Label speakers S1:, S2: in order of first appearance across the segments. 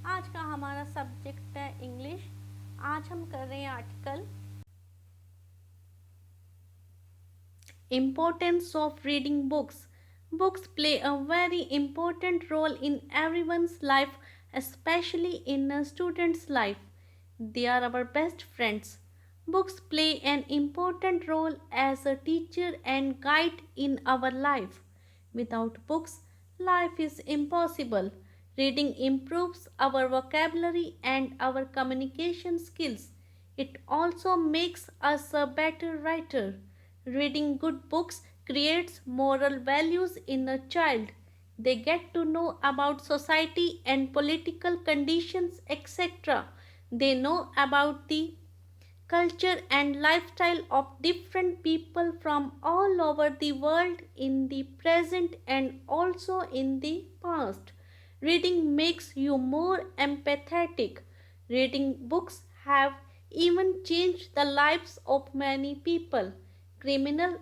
S1: आज का हमारा सब्जेक्ट है इंग्लिश। आज हम कर रहे हैं article Importance of reading books. Books play a very important role in everyone's life, especially in a student's life. They are our best friends. Books play an important role as a teacher and guide in our life. Without books, life is impossible. Reading improves our vocabulary and our communication skills. It also makes us a better writer. Reading good books creates moral values in a child. They get to know about society and political conditions, etc. They know about the culture and lifestyle of different people from all over the world in the present and also in the past. Reading makes you more empathetic. Reading books have even changed the lives of many people. Criminal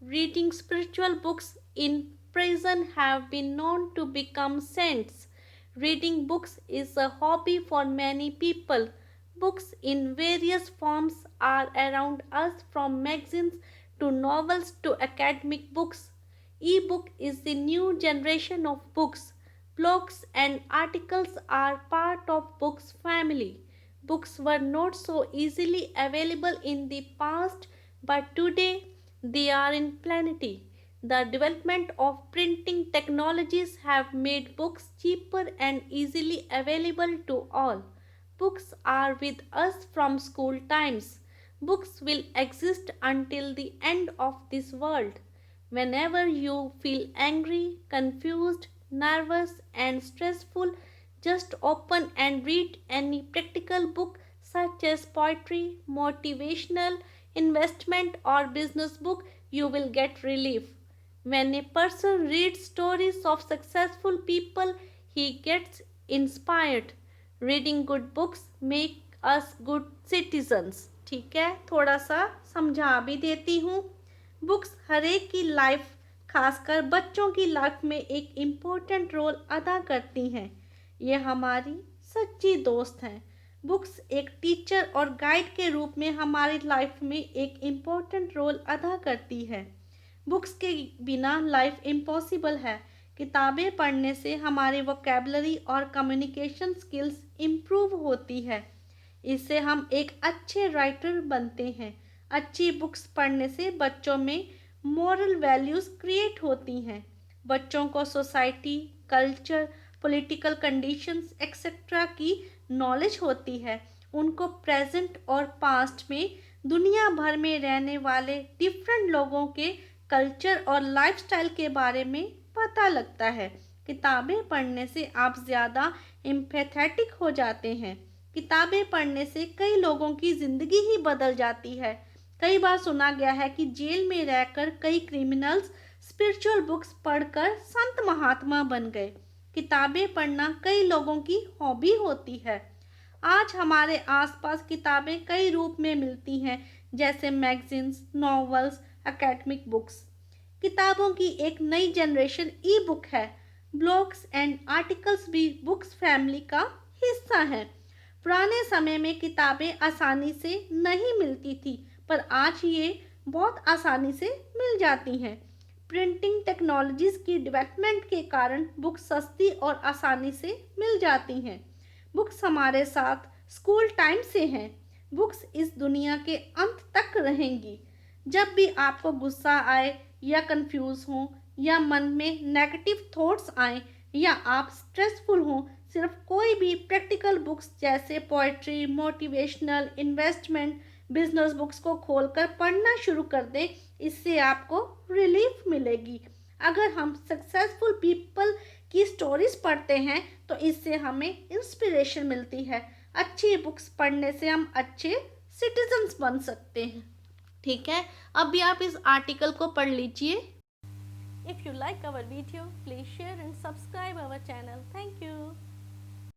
S1: reading spiritual books in prison have been known to become saints. Reading books is a hobby for many people. Books in various forms are around us from magazines to novels to academic books. E-book is the new generation of books. Blogs and articles are part of books family. Books were not so easily available in the past, but today they are in plenty. The development of printing technologies have made books cheaper and easily available to all. Books are with us from school times. Books will exist until the end of this world. Whenever you feel angry, confused, nervous, and stressful, just open and read any practical book such as poetry, motivational, investment, or business book. You will get relief. When a person reads stories of successful people, he gets inspired. Reading good books make us good citizens. ठीक है, थोड़ा सा समझा भी देती हूँ। Books हर एक की लाइफ, खासकर बच्चों की लाइफ में एक इम्पोर्टेंट रोल अदा करती हैं। ये हमारी सच्ची दोस्त हैं। बुक्स एक टीचर और गाइड के रूप में हमारी लाइफ में एक इम्पोर्टेंट रोल अदा करती है। बुक्स के बिना लाइफ इम्पॉसिबल है। किताबें पढ़ने से हमारी वोकेबलरी और कम्युनिकेशन स्किल्स इम्प्रूव होती है। इससे हम एक अच्छे राइटर बनते हैं। अच्छी बुक्स पढ़ने से बच्चों में मोरल वैल्यूज़ क्रिएट होती हैं। बच्चों को society, culture, political conditions etcetera की नॉलेज होती है। उनको प्रेजेंट और पास्ट में दुनिया भर में रहने वाले डिफरेंट लोगों के कल्चर और लाइफस्टाइल के बारे में पता लगता है। किताबें पढ़ने से आप ज़्यादा एम्पैथेटिक हो जाते हैं। किताबें पढ़ने से कई लोगों की ज़िंदगी ही बदल जाती है। कई बार सुना गया है कि जेल में रहकर कई क्रिमिनल्स स्पिरिचुअल बुक्स पढ़कर संत महात्मा बन गए। किताबें पढ़ना कई लोगों की हॉबी होती है। आज हमारे आसपास किताबें कई रूप में मिलती हैं, जैसे मैगजीन्स, नॉवेल्स, एकेडमिक बुक्स। किताबों की एक नई जनरेशन ई बुक है। ब्लॉग्स एंड आर्टिकल्स भी बुक्स फैमिली का हिस्सा हैं। पुराने समय में किताबें आसानी से नहीं मिलती थी, पर आज ये बहुत आसानी से मिल जाती हैं। प्रिंटिंग टेक्नोलॉजीज़ की डेवलपमेंट के कारण बुक्स सस्ती और आसानी से मिल जाती हैं। बुक्स हमारे साथ स्कूल टाइम से हैं। बुक्स इस दुनिया के अंत तक रहेंगी। जब भी आपको गुस्सा आए या कंफ्यूज हो या मन में नेगेटिव थॉट्स आए या आप स्ट्रेसफुल हो, सिर्फ कोई भी प्रैक्टिकल बुक्स जैसे poetry, motivational, investment, business books को खोलकर पढ़ना शुरू कर दें। इससे आपको रिलीफ मिलेगी। अगर हम सक्सेसफुल पीपल की स्टोरीज पढ़ते हैं तो इससे हमें इंस्पिरेशन मिलती है। अच्छी बुक्स पढ़ने से हम अच्छे सिटीजन्स बन सकते हैं। ठीक है, अब भी आप इस आर्टिकल को पढ़ लीजिए। If you like our video, please share and subscribe our channel. Thank you.